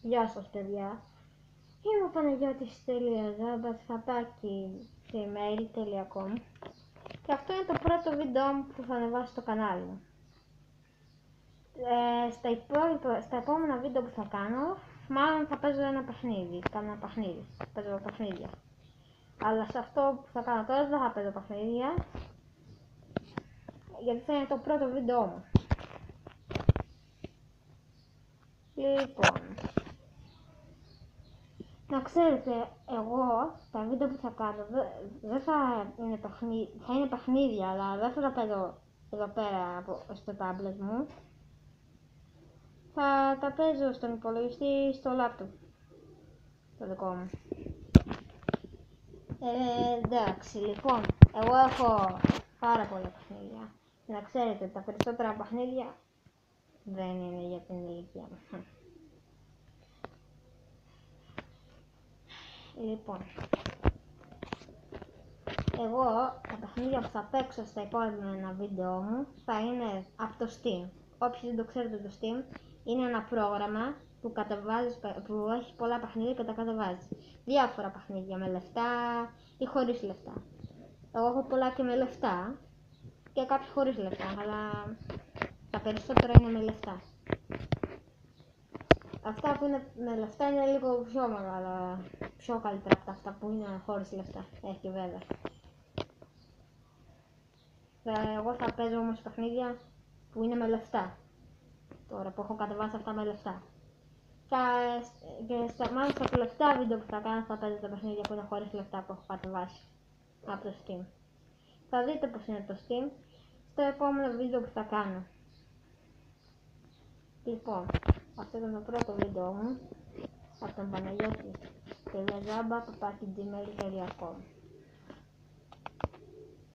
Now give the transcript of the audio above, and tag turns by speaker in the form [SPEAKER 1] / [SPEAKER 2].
[SPEAKER 1] Γεια σας παιδιά, είμαι ο Παναγιώτης.Ζάμπας.gmail.com και αυτό είναι το πρώτο βίντεο μου που θα ανεβάσω στο κανάλι μου. Στα επόμενα βίντεο που θα κάνω, μάλλον θα παίζω ένα παιχνίδι, παίζω παιχνίδια. Αλλά σε αυτό που θα κάνω τώρα δεν θα παίζω παιχνίδια, γιατί θα είναι το πρώτο βίντεο μου. Λοιπόν, να ξέρετε, εγώ τα βίντεο που θα κάνω δεν θα είναι παιχνίδια, αλλά δεν θα τα παίζω εδώ πέρα στο τάμπλετ μου. Θα τα παίζω στον υπολογιστή, στο λάπτοπ, το δικό μου. Εντάξει, λοιπόν, εγώ έχω πάρα πολλά παιχνίδια. Να ξέρετε, τα περισσότερα παιχνίδια δεν είναι για την ηλικία μου. Λοιπόν, εγώ τα παιχνίδια που θα παίξω στα επόμενα βίντεο μου θα είναι από το Steam. Όποιοι δεν το ξέρετε, το Steam είναι ένα πρόγραμμα που έχει πολλά παιχνίδια και τα κατεβάζει. Διάφορα παιχνίδια με λεφτά ή χωρίς λεφτά. Εγώ έχω πολλά και με λεφτά και κάποια χωρίς λεφτά, αλλά τα περισσότερα είναι με λεφτά. Αυτά που είναι με λεφτά είναι λίγο πιο μεγάλα, πιο καλύτερα από αυτά που είναι χωρίς λεφτά. Έχει και βέβαια. Εγώ θα παίζω όμως παιχνίδια που είναι με λεφτά. Τώρα που έχω κατεβάσει αυτά με λεφτά. Και μάλλον στα τελευταία βίντεο που θα κάνω θα παίζω τα παιχνίδια που είναι χωρίς λεφτά που έχω κατεβάσει από το Steam. Θα δείτε πως είναι το Steam στο επόμενο βίντεο που θα κάνω. Λοιπόν, αυτό ήταν το πρώτο βίντεο μου από τον Παναγιώτη.Ζάμπα.gmail.com.